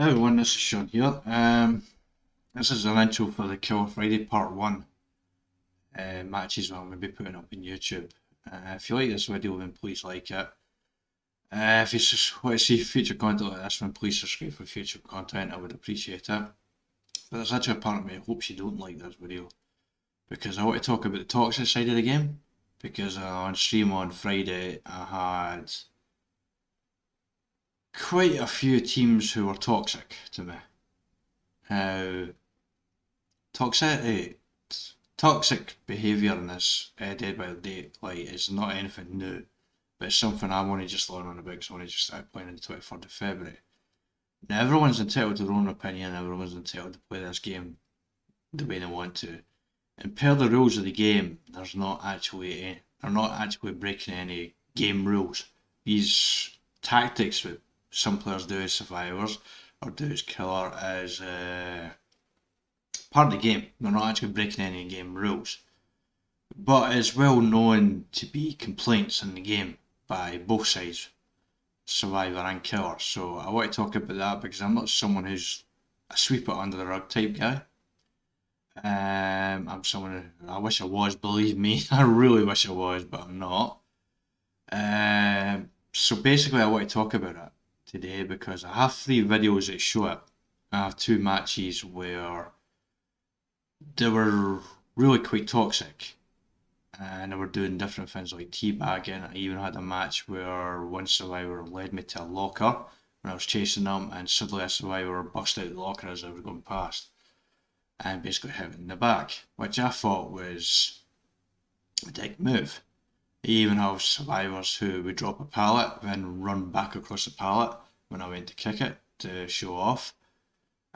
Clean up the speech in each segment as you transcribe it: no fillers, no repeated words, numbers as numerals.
Hi everyone, this is Sean here. This is an intro for the Killer Friday Part 1 matches I'm going to be putting up on YouTube. If you like this video, then please like it. If you just want to see future content like this, then please subscribe for future content. I would appreciate it. But there's actually a part of me that hopes you don't like this video, because I want to talk about the toxic side of the game. Because on stream on Friday, I had quite a few teams who were toxic to me. How toxicity, toxic behaviour in this Dead by Daylight is not anything new, but it's something I want to just learn on about because I want to just start playing on the 23rd of February. Now, everyone's entitled to their own opinion, everyone's entitled to play this game the way they want to. And per the rules of the game, they're not actually breaking any game rules. These tactics that some players do as survivors or do as killer is part of the game. They're not actually breaking any game rules. But it's well known to be complaints in the game by both sides, survivor and killer. So I want to talk about that because I'm not someone who's a sweep it under the rug type guy. I'm someone who, I wish I was, believe me, I really wish I was, but I'm not. So basically I want to talk about it today because I have 3 videos that show it. I have 2 matches where they were really quite toxic and they were doing different things like teabagging. I even had a match where one survivor led me to a locker when I was chasing them, and suddenly a survivor busted out the locker as I was going past and basically hit me in the back, which I thought was a dick move. You even have survivors who would drop a pallet then run back across the pallet when I went to kick it to show off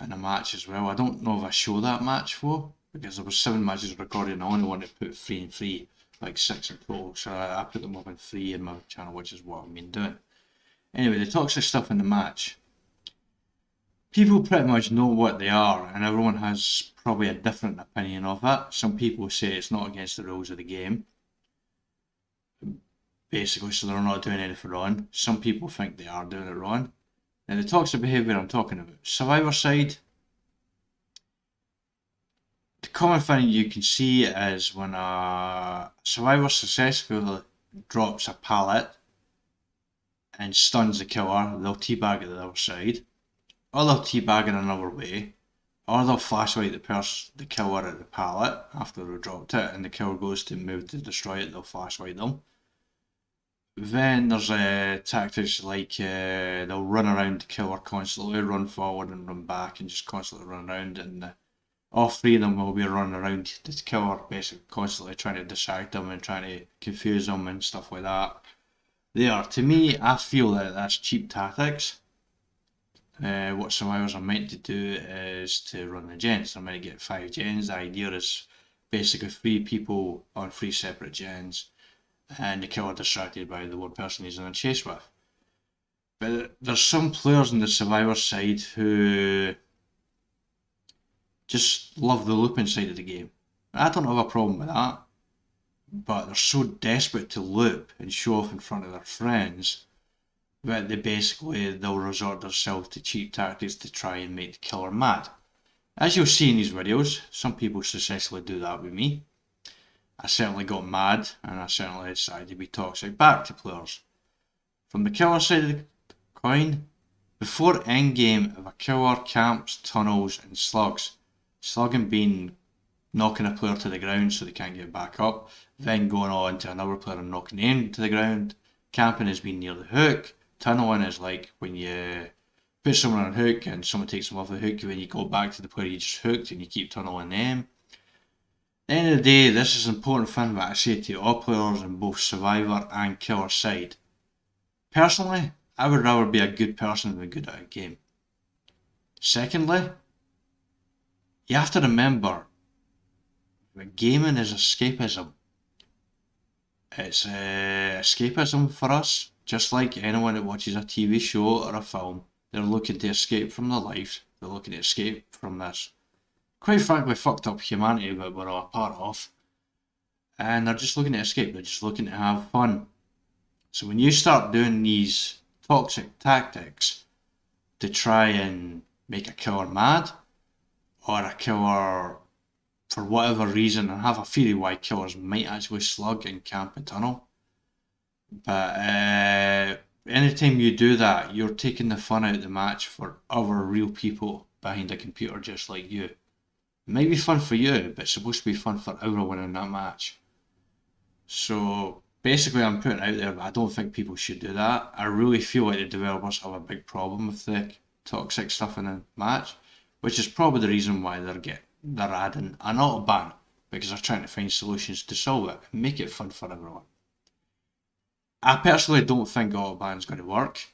in a match as well. I don't know if I showed that match for, because there was 7 matches recorded and I only wanted to put 3 and 3, like 6 in total, so I put them up in 3 in my channel, which is what I've been doing. Anyway, the toxic stuff in the match, people pretty much know what they are and everyone has probably a different opinion of it. Some people say it's not against the rules of the game, basically, so they're not doing anything wrong. Some people think they are doing it wrong. Now, the toxic behaviour I'm talking about, survivor side, the common thing you can see is when a survivor successfully drops a pallet and stuns the killer, they'll teabag at the other side, or they'll teabag in another way, or they'll flashlight the killer at the pallet after they've dropped it and the killer goes to move to destroy it, they'll flashlight them. Then there's tactics like they'll run around the killer constantly, run forward and run back and just constantly run around, and all 3 of them will be running around the killer basically constantly trying to distract them and trying to confuse them and stuff like that. To me, I feel that that's cheap tactics. What survivors are meant to do is to run the gens. They're meant to get 5 gens. The idea is basically 3 people on 3 separate gens and the killer distracted by the one person he's in a chase with. But there's some players on the survivor side who just love the looping side of the game. I don't have a problem with that, but they're so desperate to loop and show off in front of their friends that they'll resort themselves to cheap tactics to try and make the killer mad. As you'll see in these videos, some people successfully do that with me. I certainly got mad and I certainly decided to be toxic back to players. From the killer side of the coin, before endgame, if a killer camps, tunnels and slugging being knocking a player to the ground so they can't get back up, then going on to another player and knocking them to the ground. Camping is being near the hook. Tunneling is like when you put someone on a hook and someone takes them off the hook, when you go back to the player you just hooked and you keep tunneling them. At the end of the day, this is an important thing that I say to all players on both survivor and killer side. Personally, I would rather be a good person than good at a game. Secondly, you have to remember that gaming is escapism. It's escapism for us, just like anyone that watches a TV show or a film. They're looking to escape from their lives, they're looking to escape from this quite frankly fucked up humanity that we're all a part of, and they're just looking to escape, they're just looking to have fun. So when you start doing these toxic tactics to try and make a killer mad, or a killer, for whatever reason, I have a theory why killers might actually slug and camp and tunnel. But anytime you do that, you're taking the fun out of the match for other real people behind a computer just like you. It might be fun for you, but it's supposed to be fun for everyone in that match. So basically, I'm putting out there that I don't think people should do that. I really feel like the developers have a big problem with the toxic stuff in the match, which is probably the reason why they're adding an auto ban, because they're trying to find solutions to solve it and make it fun for everyone. I personally don't think auto ban is going to work.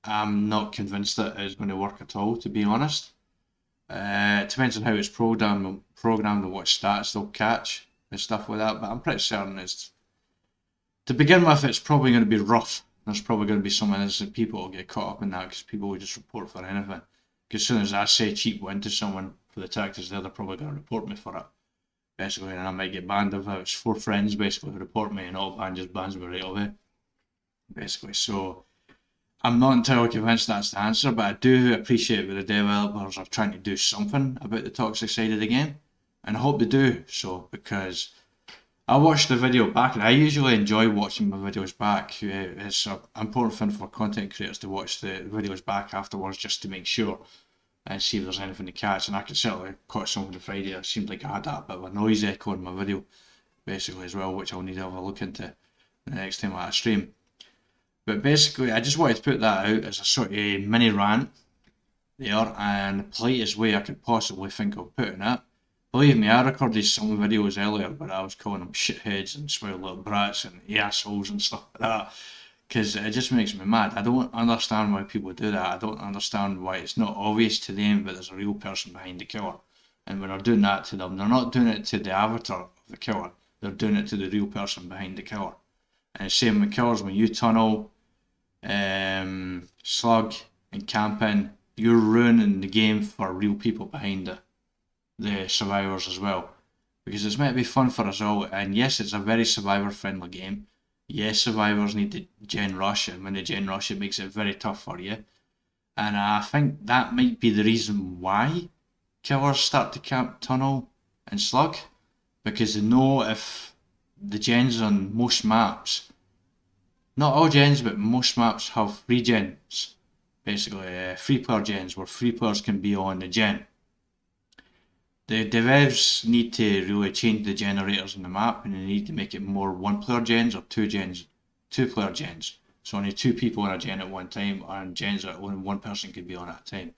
I'm not convinced that it's going to work at all, to be honest. It depends on how it's programmed and what stats they'll catch and stuff like that, but I'm pretty certain to begin with, it's probably going to be rough. There's probably going to be some innocent people who get caught up in that because people will just report for anything. Because as soon as I say cheap win to someone for the tactics there, they're probably going to report me for it. Basically, and I might get banned if it's 4 friends basically who report me, and all ban just bans me right away. Basically, so I'm not entirely convinced that's the answer, but I do appreciate that the developers are trying to do something about the toxic side of the game, and I hope they do so, because I watched the video back, and I usually enjoy watching my videos back. It's an important thing for content creators to watch the videos back afterwards just to make sure and see if there's anything to catch, and I could certainly caught something on Friday. It seemed like I had that bit of a noise echo in my video basically as well, which I'll need to have a look into the next time I stream. But basically, I just wanted to put that out as a sort of mini rant there, and the politest way I could possibly think of putting it. Believe me, I recorded some videos earlier where I was calling them shitheads and spoiled little brats and assholes and stuff like that, because it just makes me mad. I don't understand why people do that. I don't understand why it's not obvious to them that there's a real person behind the killer. And when they're doing that to them, they're not doing it to the avatar of the killer, they're doing it to the real person behind the killer. And the same with killers, when you tunnel, slug and camping, you're ruining the game for real people behind the survivors as well. Because it's meant to be fun for us all, and yes, it's a very survivor friendly game. Yes, survivors need to gen rush, and when they gen rush it makes it very tough for you. And I think that might be the reason why killers start to camp, tunnel and slug, because they know if the gens on most maps, not all gens but most maps have free gens, basically free player gens where free players can be on the gen. The devs need to really change the generators on the map, and they need to make it more 1-player gens or 2-player gens. So only 2 people on a gen at one time, and gens that only 1 person could be on at a time.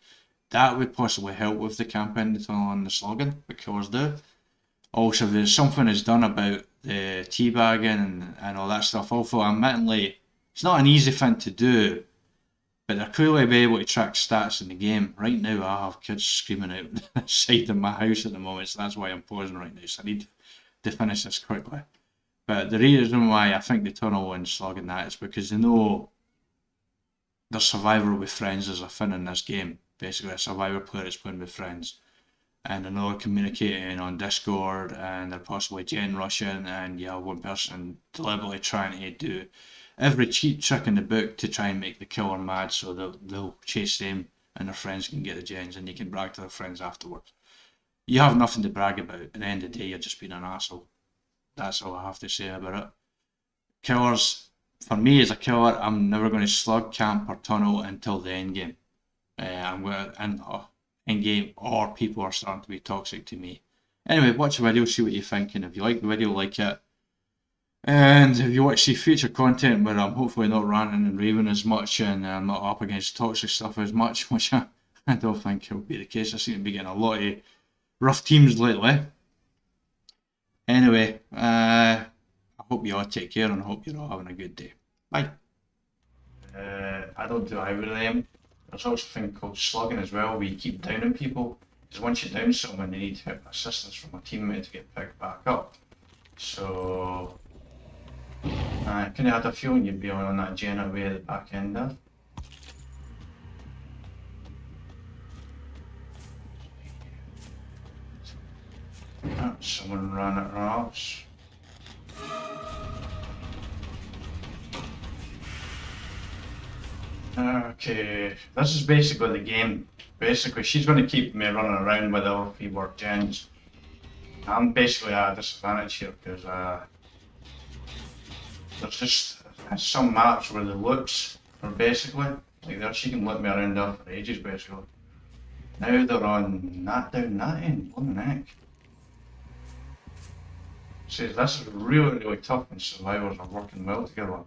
That would possibly help with the camping, the tunnel and the slogging, but killers do. Also, there's something is done about the teabagging and all that stuff. Although admittedly, it's not an easy thing to do, but they're clearly be able to track stats in the game. Right now I have kids screaming out outside of my house at the moment, so that's why I'm pausing right now, so I need to finish this quickly. But the reason why I think the tunnel and slugging that is because they know their survivor with friends is a thing in this game. Basically a survivor player is playing with friends. And I know they're communicating on Discord, and they're possibly gen rushing, and you have one person deliberately trying to do every cheat trick in the book to try and make the killer mad, so they'll chase them and their friends can get the gens, and you can brag to their friends afterwards. You have nothing to brag about. At the end of the day, you're just being an asshole. That's all I have to say about it. Killers, for me as a killer, I'm never going to slug, camp or tunnel until the end game. I'm going to end game, or people are starting to be toxic to me. Anyway, watch the video, see what you think, and if you like the video, like it. And if you want to see future content where I'm hopefully not ranting and raving as much, and I'm not up against toxic stuff as much, which I don't think will be the case. I seem to be getting a lot of rough teams lately. Anyway, I hope you all take care, and I hope you're all having a good day. Bye. I don't do either of them. There's also a thing called slugging as well, where you keep downing people. Because once you down someone, they need assistance from a teammate to get picked back up. So I kind of had a feeling you'd be on that generator at the back end there. Oh, someone ran at rocks. Okay, this is basically the game. basically she's going to keep me running around with other people gens. I'm basically at a disadvantage here because there's just some maps where the loops are basically like there. She can loop me around there for ages basically. Now they're on that down that end. Blooming heck. See, this is really tough when survivors are working well together.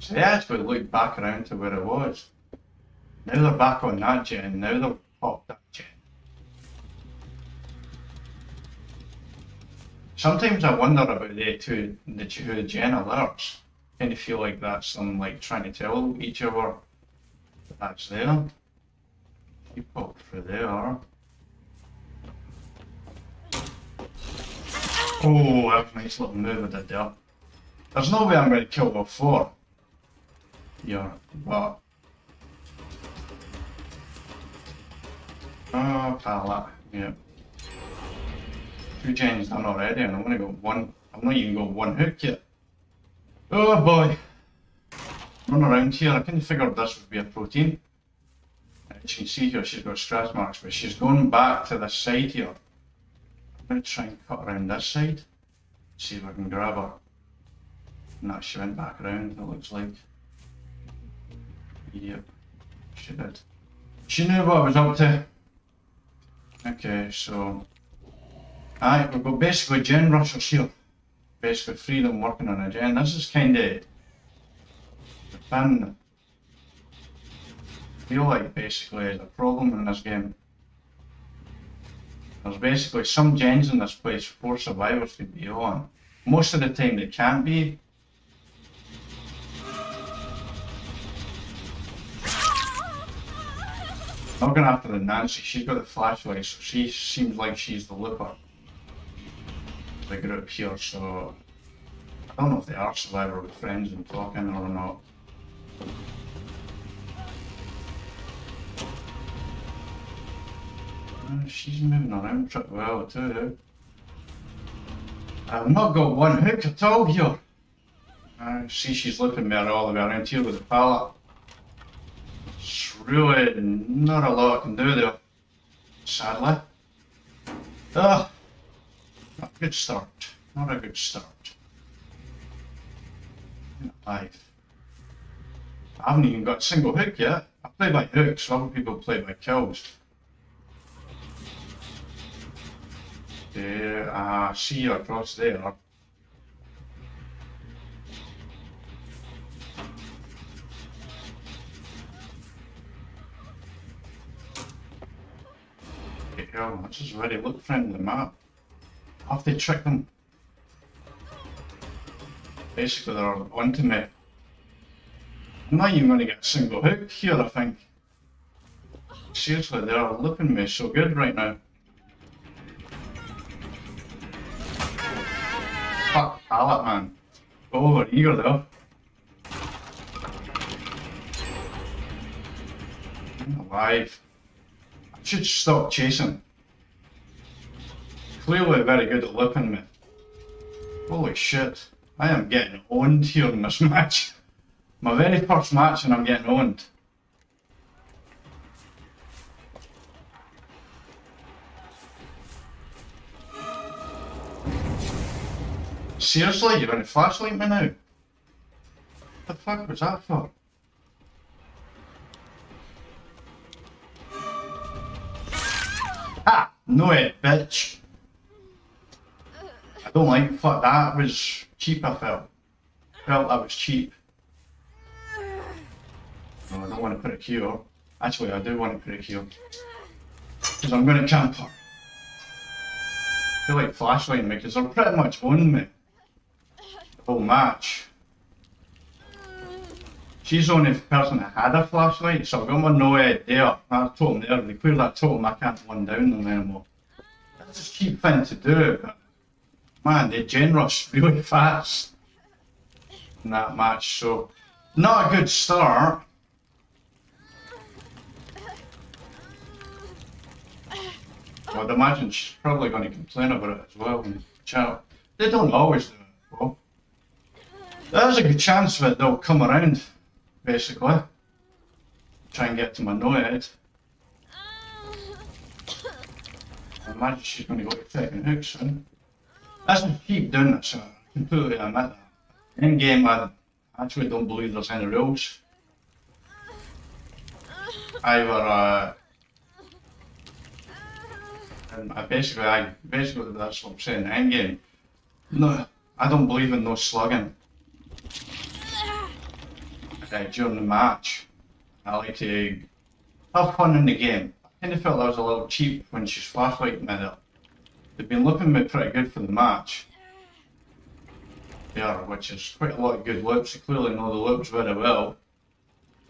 So they actually looked back around to where it was. Now they're back on that gen, now they've popped that gen. Sometimes I wonder about the two gen alerts. Kind of feel like that's them like trying to tell each other that that's there. You pop through there. Oh, that was a nice little move I did there. There's no way I'm going to kill all four. Yeah, but... Oh, pallet, yeah. 2 gens done already and I've only got one. I've not even got one hook yet. Oh boy. Run around here, I kind of figured this would be a protein. As you can see here, she's got scratch marks, but she's going back to this side here. I'm going to try and cut around this side. See if I can grab her. No, she went back around, it looks like. Yep, she did. She knew what I was up to. Okay, so... Aye, we've got basically gen rushers here. Basically 3 of them working on a gen. This is kind of... the thing I feel like basically is a problem in this game. There's basically some gens in this place 4 survivors could be on. Most of the time they can't be. I'm going after the Nancy, she's got the flashlight, so she seems like she's the looper. The group here, so I don't know if they are survivor with friends and talking or not. She's moving around pretty well too. I've not got one hook at all here. See, she's looking me all the way around here with the pallet. It's really not a lot I can do there, sadly. Not a good start. Not a good start. Alive. I haven't even got a single hook yet. I play by hooks, other people play by kills. There, I see you across there. Oh, this is a very look-friendly map. I have to trick them. Basically, they're onto me. I'm not even going to get a single hook here, I think. Seriously, they're looking at me so good right now. Fuck pallet, man. Go over here, though. I'm alive. I should stop chasing. Clearly very good at looking me. Holy shit. I am getting owned here in this match. My very first match and I'm getting owned. Seriously, you're going to flashlight me now? What the fuck was that for? Ah! No it, bitch! I don't like, fuck, that was cheap, I felt. Felt that was cheap. No, I don't want to put it here. Actually, I do want to put it here. Because I'm going to camp her. I feel like flashlighting me because they're pretty much on me. The whole match. She's the only person that had a flashlight, so I've got my no head there. That totem there, they clear that totem, I can't run down them anymore. That's a cheap thing to do, but man, they gen rush really fast in that match, so not a good start. I'd imagine she's probably going to complain about it as well in the chat. They don't always do it, well. There's a good chance that they'll come around, basically. Try and get to my no head. I imagine she's going to go to fucking hook soon. Let's just keep doing this, I completely admit that. In game, I actually don't believe there's any rules. And basically that's what I'm saying. In game, no, I don't believe in no slugging. During the match, I like to have fun in the game. I kind of felt that was a little cheap when she's flashlighting me there. They've been looking me pretty good for the match. There, which is quite a lot of good loops. They clearly know the loops very well.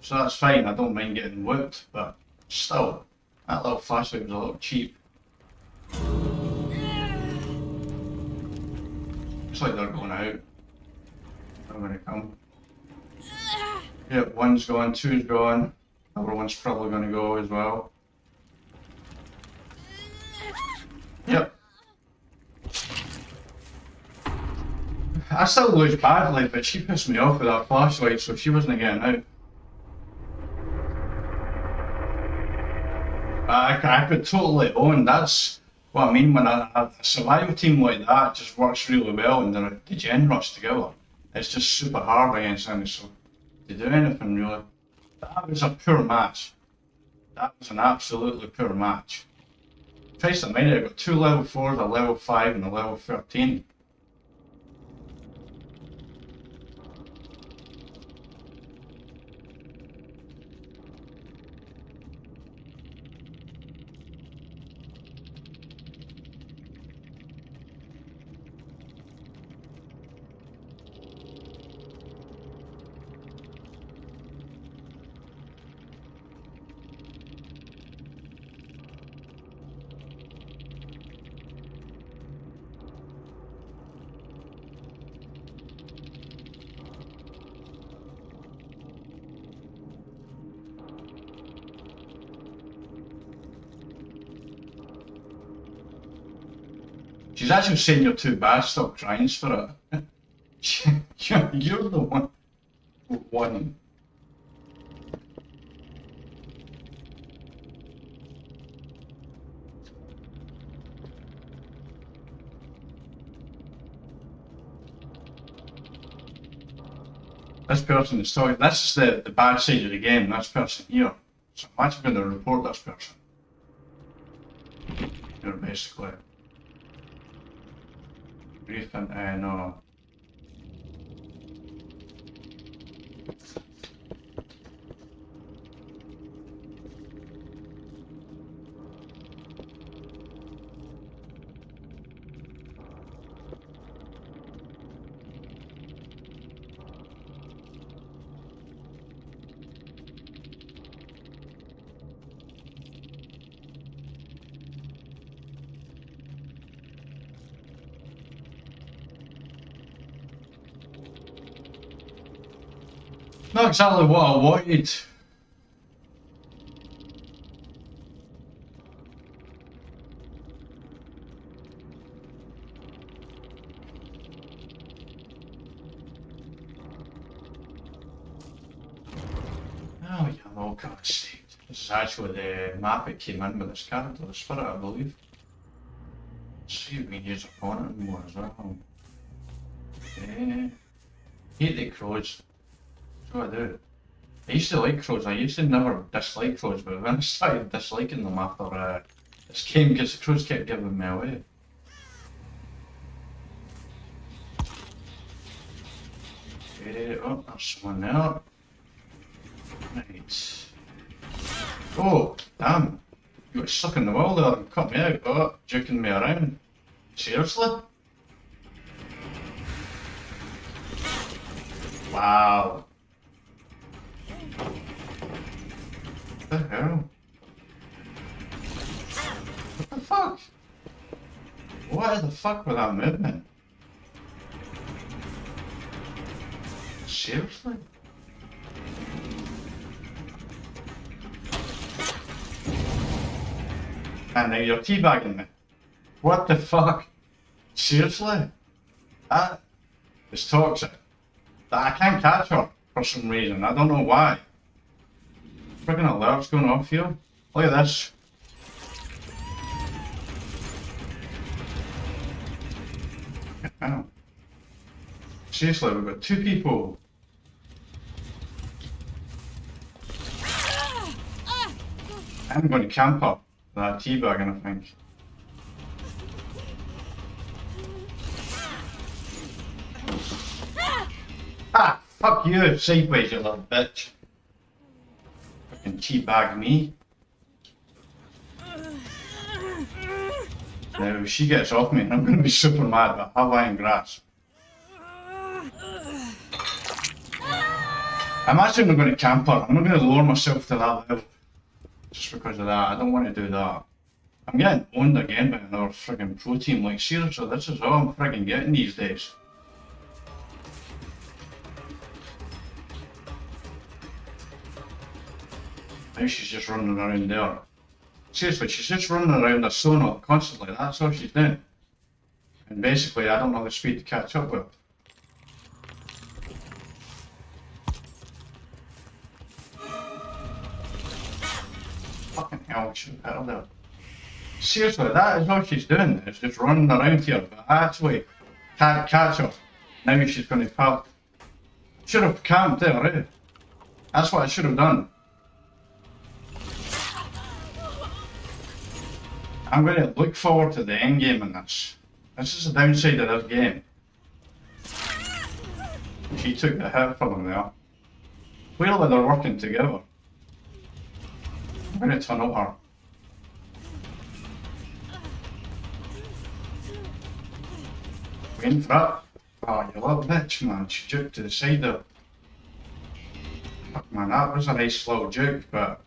So that's fine, I don't mind getting whooped, but still, that little flashlight was a little cheap. Looks like they're going out. They're going to come. Yep, one's gone, two's gone. Another one's probably going to go as well. Yep. I still lose badly, but she pissed me off with that flashlight, so she wasn't getting out. I could totally own, that's what I mean when a survival team like that just works really well and they're degenerates together. It's just super hard against any, so to do anything really. That was a poor match. That was an absolutely poor match. Twice a minute, I got 2 level 4s, a level 5 and a level 13. She's actually saying you're too bad, stop trying for it. You're the one who won. This person is talking, this is the bad side of the game, this person here. So I'm actually going to report this person. You're basically... Recent, no. Not exactly what I wanted. Oh, Yamaoka state. This is actually the map it came in with this character, the spirit, I believe. Let's see if we can use opponent more as well. Hate the crows. That's what I do. I used to like crows, I used to never dislike crows, but then I started disliking them after this game because the crows kept giving me away. Oh, there's someone there. Right. Oh, damn. You got stuck in the wall there and cut me out. Oh, joking me around. Seriously? Wow. What the hell? What the fuck? What the fuck with that movement? Seriously? And now you're teabagging me. What the fuck? Seriously? That is toxic. That I can't catch her for some reason. I don't know why. Freaking alerts going off here. Look at this. Wow. Seriously, we've got 2 people. I'm going to camp up that teabagging, I think. Ah, fuck you, sideways, you little bitch. Fucking teabag me. Now, if she gets off me, I'm going to be super mad, but have I in grasp. I'm actually not going to camp her. I'm not going to lower myself to that level. Just because of that. I don't want to do that. I'm getting owned again by another friggin' pro team. Like, seriously, this is all I'm friggin' getting these days. Now she's just running around there. Seriously, she's just running around a sauna constantly. That's all she's doing. And basically, I don't have the speed to catch up with. Fucking hell, she hit her there. Seriously, that is all she's doing. Is just running around here, but I actually can't catch her. Now she's going to pop. Should have camped there, eh? That's what I should have done. I'm going to look forward to the end game in this. This is the downside of this game. She took the hit from him there. Clearly they're working together. I'm going to tunnel her. Waiting for it. Oh, you little bitch, man. She juked to the side there. Fuck, man, that was a nice little juke, but...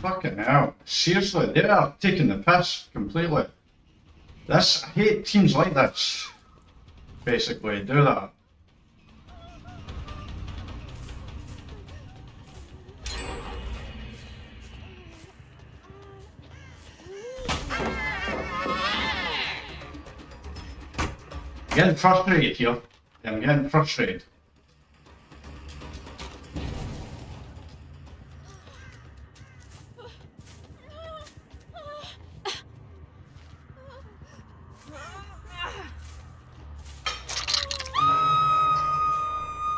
Fucking hell. Seriously, they are taking the piss completely. This, I hate teams like this. Basically, do that. I'm getting frustrated here. I'm getting frustrated.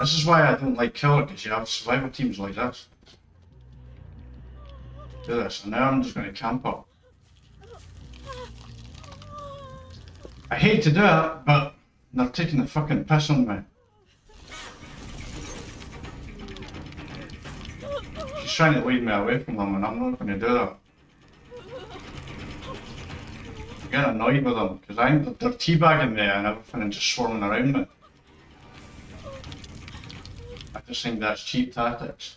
This is why I don't like killer, because you have survival teams like this. Do this, and now I'm just going to camp up. I hate to do it, but they're taking the fucking piss on me. She's trying to lead me away from them, and I'm not going to do that. I'm getting annoyed with them, because they're teabagging me and everything and just swarming around me. I just think that's cheap tactics.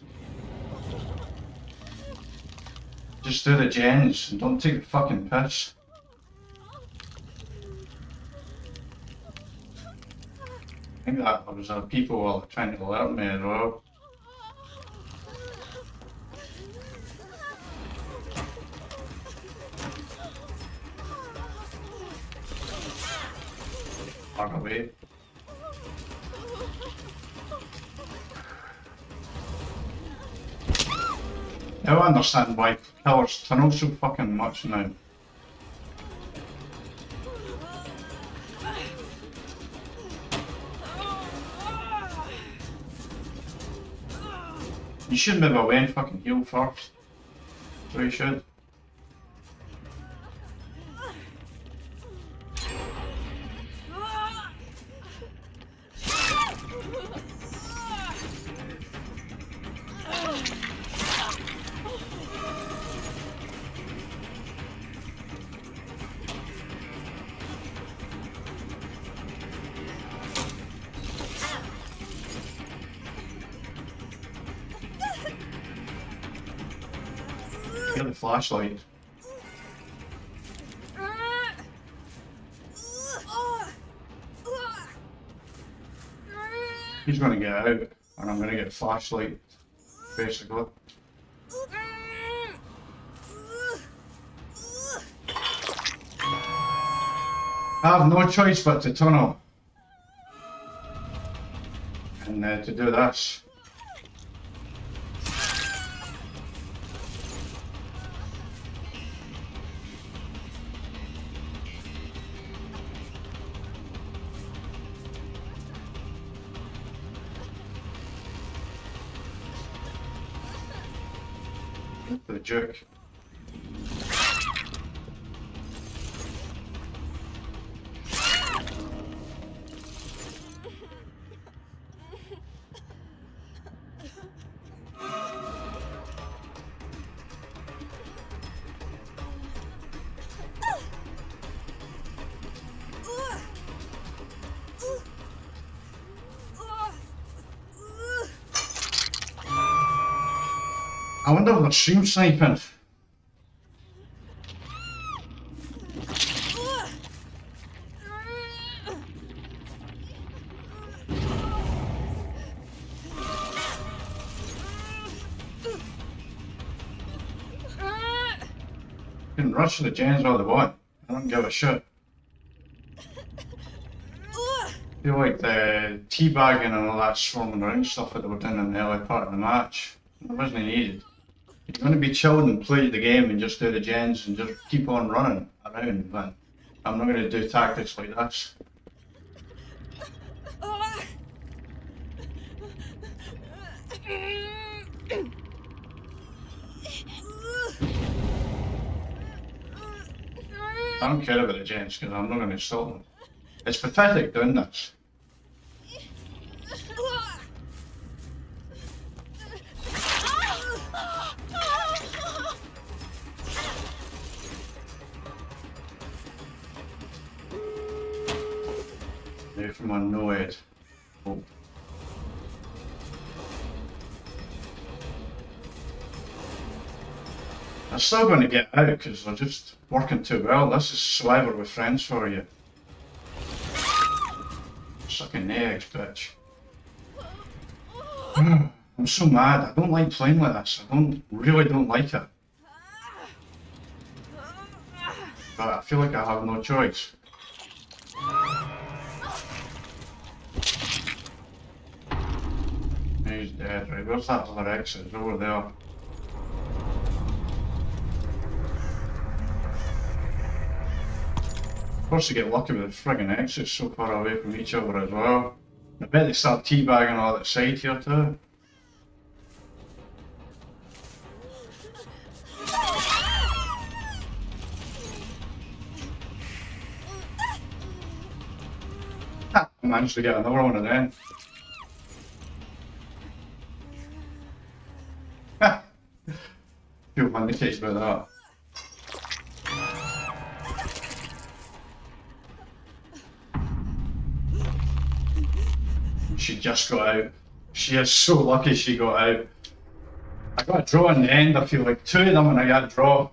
Just do the gens and don't take the fucking piss. I think that there was people trying to alert me as well. Run away. I don't understand why killers tunnel so fucking much now. You should move away and fucking heal first. So you should. Get the flashlight. He's gonna get out, and I'm gonna get a flashlight, basically. I have no choice but to tunnel. And to do this. The Duke. I wonder if they're stream sniping. You can rush the gens all they want. I don't give a shit. I feel like the teabagging and all that swarming around stuff that they were doing in the early part of the match, it wasn't needed. You're going to be chilled and play the game and just do the gens and just keep on running around, but I'm not going to do tactics like this. I don't care about the gens because I'm not going to stop them. It's pathetic doing this. Now from on no head. Oh. I'm still going to get out because they're just working too well. This is Survivor with friends for you. Sucking eggs, bitch. I'm so mad. I don't like playing like this. I really don't like it. But I feel like I have no choice. He's dead, right? Where's that other exit? It's over there. Of course you get lucky with the friggin' exits so far away from each other as well. I bet they start teabagging all that side here too. I managed to get another one of them. Feel vindicated about that. She just got out. She is so lucky she got out. I got a draw in the end, I feel like 2 of them and I got a draw.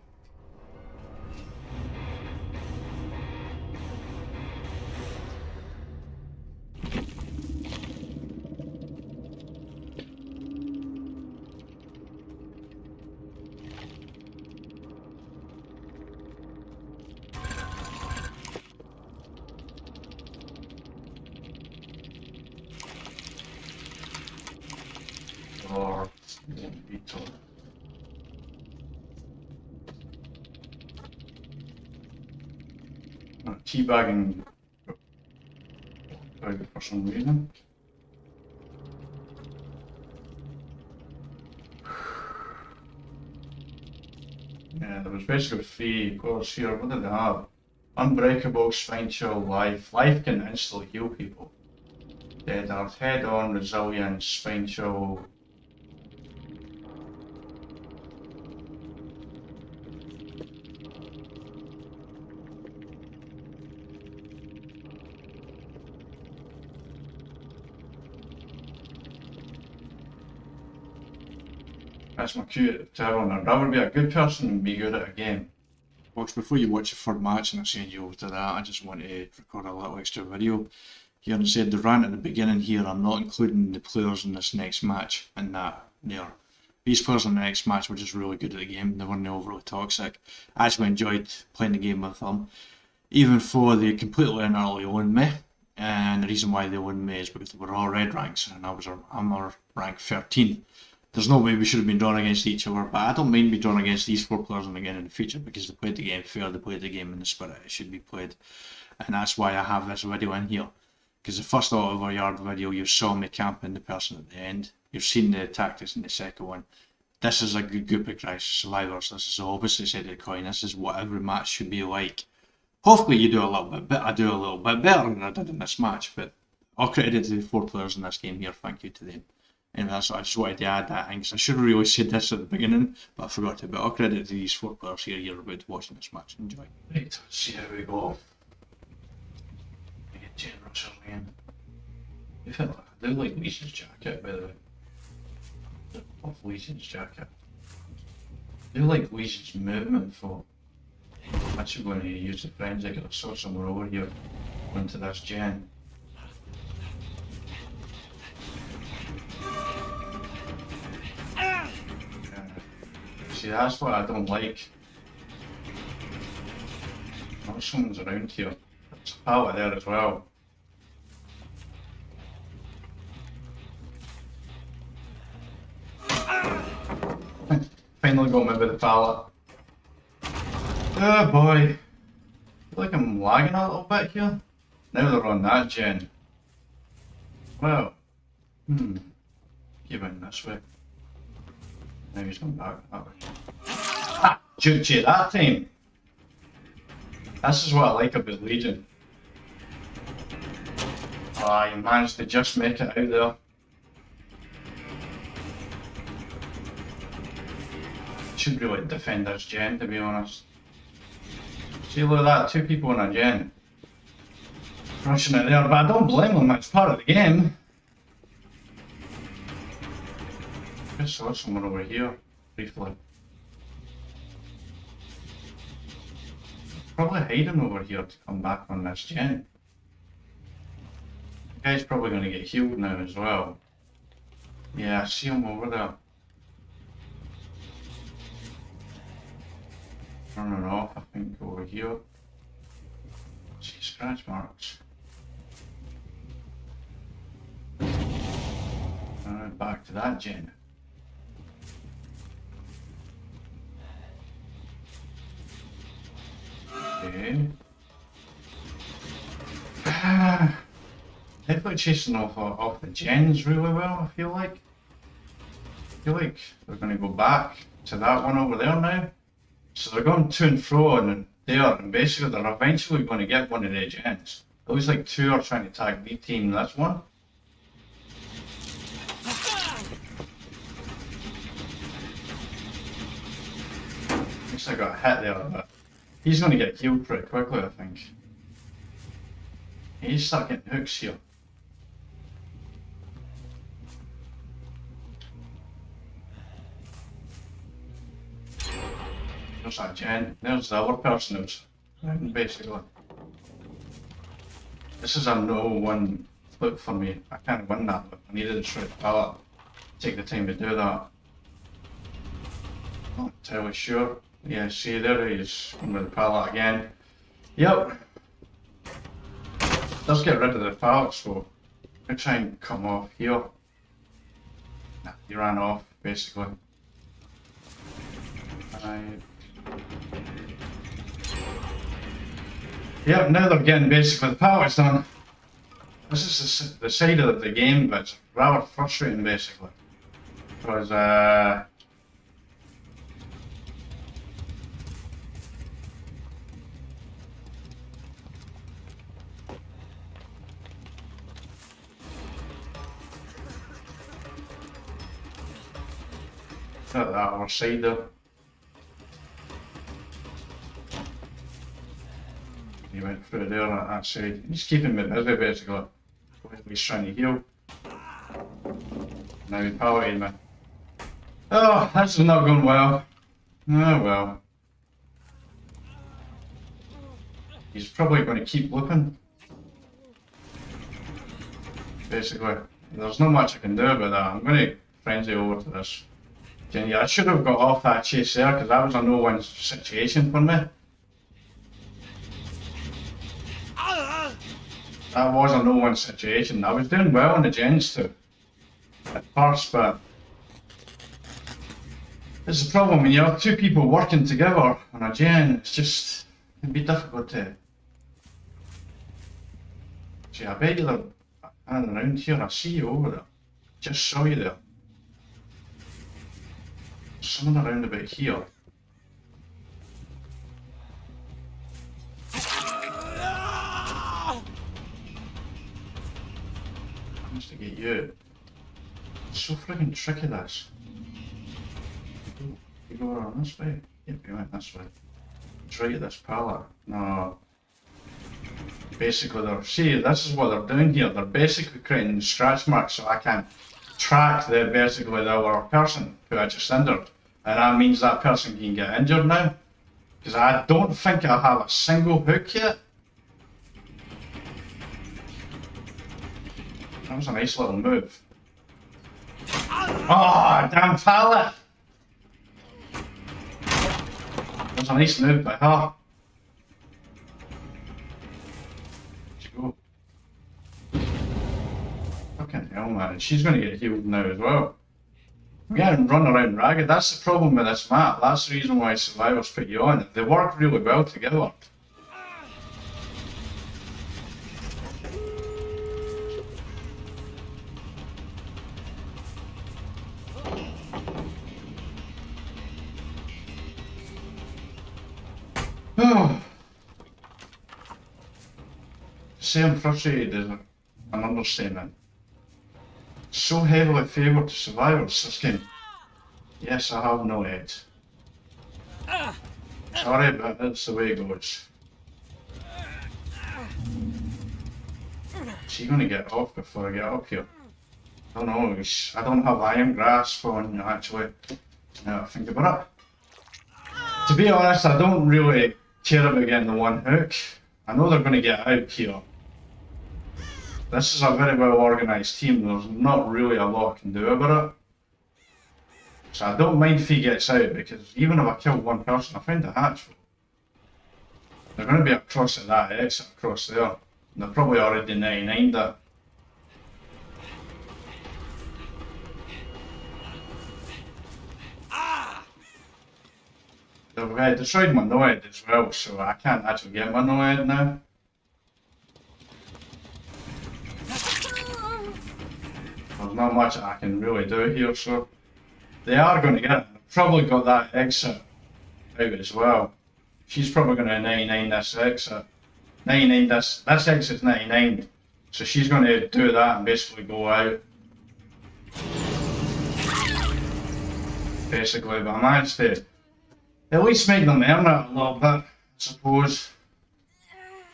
Or Vito. Teabagging for some reason. Yeah, there was basically 3 cores here. What did they have? Unbreakable, Spine Chill, Life. Life can instantly heal people. Dead Earth, Head On, Resilience, Spine Chill. That's my cue to everyone. I'd rather be a good person than be good at a game. Folks, before you watch the third match and I send you over to that, I just want to record a little extra video. Here and said the rant at the beginning here, I'm not including the players in this next match and that there. These players in the next match were just really good at the game, they weren't overly toxic. I actually enjoyed playing the game with them. Even though they completely and utterly owned me, and the reason why they owned me is because they were all red ranks and I'm rank 13. There's no way we should have been drawn against each other, but I don't mind being drawn against these 4 players again in the future because they played the game fair, they played the game in the spirit it should be played. And that's why I have this video in here. Because the first Out of Our Yard video, you saw me camping the person at the end. You've seen the tactics in the second one. this is a good group of crisis survivors. This is the opposite side of the coin. This is what every match should be like. Hopefully you do a little bit, I do a little bit better than I did in this match, but all credit to the 4 players in this game here, thank you to them. And that's what I just wanted to add that thing, because I should have really said this at the beginning, but I forgot to. But all credit to these 4 players here, you're about to watching this match. Enjoy. Right, let's see how we go. Generous man. I do like Leeson's jacket, by the way. I love Leeson's jacket. I do like Leeson's movement for. I'm actually going to use the forensic. I saw somewhere over here going to this gen. See, that's what I don't like. Not someone's around here. There's a pallet there as well. Finally got me with the pallet. Oh boy. I feel like I'm lagging a little bit here. Now they're on that gen. Well. Keep in this way. Now he's going back that way. Ah! Juked you that time! This is what I like about Legion. Ah, you managed to just make it out there. Should really defend this gen, to be honest. See, look at that, 2 people in a gen. Rushing it there, but I don't blame them, it's part of the game. I saw someone over here, briefly. Probably hiding over here to come back on this gen. The guy's probably going to get healed now as well. Yeah, I see him over there. Running off, I think, over here. See scratch marks. Alright, back to that gen. Okay. Definitely chasing off the gens really well, I feel like. I feel like they're going to go back to that one over there now. So they're going to and fro and there, and basically they're eventually going to get one of the gens. It looks like 2 are trying to tag the team this one. Looks like I got hit there, but he's going to get healed pretty quickly, I think. He's stuck getting hooks here. There's that gen. There's the other person who's basically. This is a no-one flip for me. I can't win that, but I needed to try to pallet. Take the time to do that. Not entirely sure. Yeah, see there he is with the pallet again. Yep. Let's get rid of the pallet, so I'll try and come off here. Nah, he ran off, basically. Yep, now they're getting basically the pallet's done. This is the side of the game that's rather frustrating, basically. Because, that other side there. He went through there on that side. He's keeping me busy basically. He's trying to heal. Now he's palleting me. Oh, this is not going well. Oh well. He's probably going to keep looking. Basically. There's not much I can do about that. I'm going to frenzy over to this. Yeah, I should have got off that chase there because that was a no-win situation for me. That was a no-win situation. I was doing well on the gens too at first, but this is the problem when you have 2 people working together on a gen. It's just it can be difficult to. See, I bet you're around here. I see you over there. Just saw you there. Someone around about here. Managed to get you. It's so friggin' tricky, this. You go around this way? Yep, you went this way. Try this pallet. No. Basically, this is what they're doing here. They're basically creating scratch marks so I can track basically the other person who I just injured. And that means that person can get injured now. Because I don't think I have a single hook yet. That was a nice little move. Oh, damn pallet! That was a nice move by her. Go. Fucking hell, man. She's going to get healed now as well. I'm getting run around ragged. That's the problem with this map. That's the reason why survivors put you on. They work really well together. Say I'm frustrated is an understatement. So heavily favoured to survivors this game. Yes, I have no head. Sorry, but that's the way it goes. Is he going to get off before I get up here? I don't know. I don't have iron grasp on actually. Now I think about it. To be honest, I don't really care about getting the one hook. I know they're going to get out here. This is a very well organised team. There's not really a lot I can do about it. So I don't mind if he gets out, because even if I kill one person, I find a hatch. They're going to be across at that exit across there. And they're probably already 99'd it. They've destroyed my no-head as well, so I can't actually get my no-head now. There's not much I can really do here, so they are going to get it. They've probably got that exit out as well. She's probably going to 99 this exit. 99 this exit's 99, so she's going to do that and basically go out. Basically, but I managed to at least make them earn it a little bit, I suppose.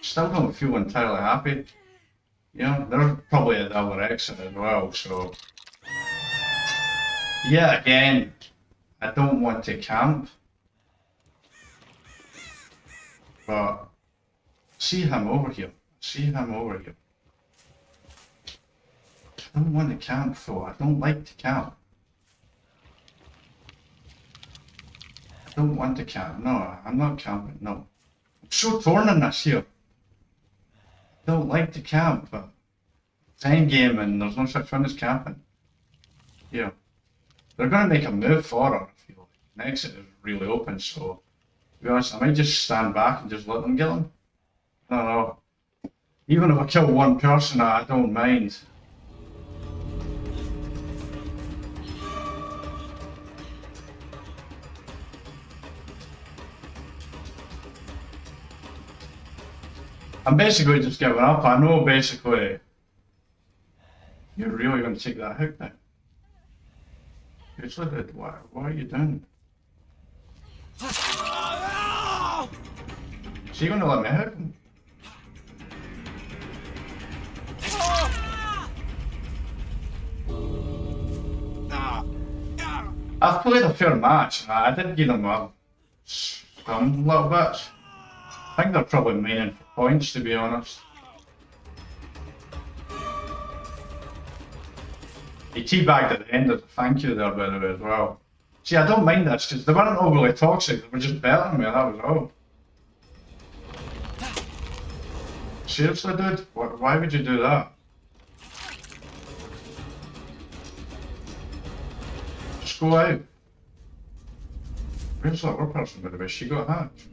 Still don't feel entirely happy. You know, they're probably at the other exit as well, so... Yeah, again, I don't want to camp. But, see him over here. See him over here. I don't want to camp though, I don't like to camp. I don't want to camp, no, I'm not camping, no. I'm so torn in this here. I don't like to camp, but it's endgame and there's no such thing as camping. Yeah. They're going to make a move for her, I feel like. The exit is really open, so to be honest, I might just stand back and just let them get them. I don't know. Even if I kill one person, I don't mind. I'm basically just giving up. I know basically you're really going to take that hook now. Seriously, dude, what are you doing? Is he going to let me hook him? I've played a fair match. I did give them some little bits. I think they're probably mining for points, to be honest. He teabagged at the end of the thank you there, by the way, as well. See, I don't mind this, because they weren't overly toxic, they were just better than me, that was all. Seriously, dude? Why would you do that? Just go out. Where's that other person, by the way? She got a hatch.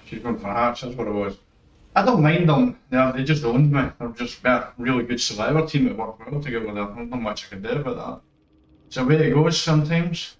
She's going for a hatch, that's what it was. I don't mind them, they just owned me. They're just a really good survivor team that work well together. There's not much I can do about that. It's the way it goes sometimes.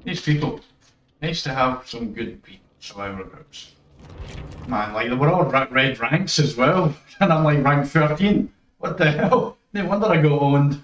These people, nice to have some good people, survivor groups. Man, like, they were all red ranks as well, and I'm like rank 13. What the hell? No wonder I got owned.